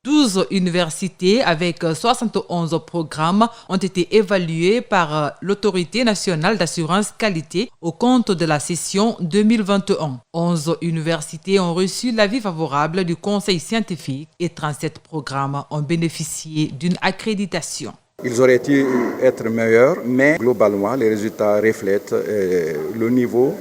12 universités avec 71 programmes ont été évaluées par l'Autorité nationale d'assurance qualité au compte de la session 2021. 11 universités ont reçu l'avis favorable du Conseil scientifique et 37 programmes ont bénéficié d'une accréditation. Ils auraient dû être meilleurs, mais globalement, les résultats reflètent le niveau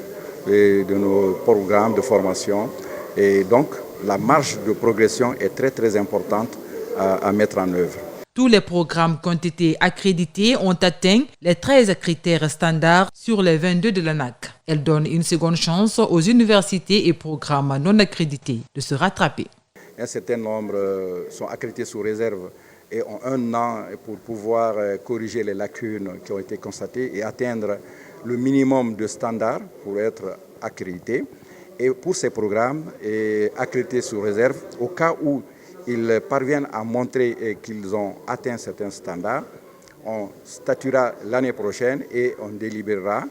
de nos programmes de formation et donc la marge de progression est très importante à mettre en œuvre. Tous les programmes qui ont été accrédités ont atteint les 13 critères standards sur les 22 de l'ANAQ. Elle donne une seconde chance aux universités et programmes non accrédités de se rattraper. Un certain nombre sont accrédités sous réserve et ont un an pour pouvoir corriger les lacunes qui ont été constatées et atteindre le minimum de standards pour être accrédités. Et pour ces programmes accrédités sous réserve, au cas où ils parviennent à montrer qu'ils ont atteint certains standards, on statuera l'année prochaine et on délibérera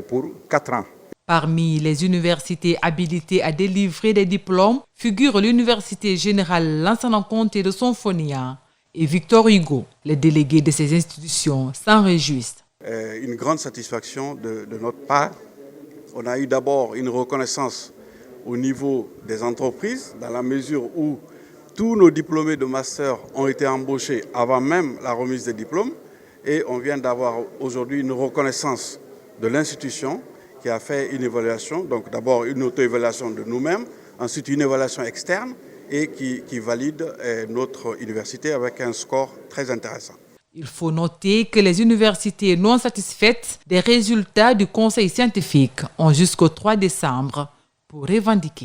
pour 4 ans. Parmi les universités habilitées à délivrer des diplômes figure l'Université générale Lansana-Conté de Sonfonia et Victor Hugo. Les délégués de ces institutions s'en réjouissent. Une grande satisfaction de notre part. On a eu d'abord une reconnaissance au niveau des entreprises, dans la mesure où tous nos diplômés de master ont été embauchés avant même la remise des diplômes. Et on vient d'avoir aujourd'hui une reconnaissance de l'institution qui a fait une évaluation, donc d'abord une auto-évaluation de nous-mêmes, ensuite une évaluation externe et qui valide notre université avec un score très intéressant. Il faut noter que les universités non satisfaites des résultats du Conseil scientifique ont jusqu'au 3 décembre pour revendiquer.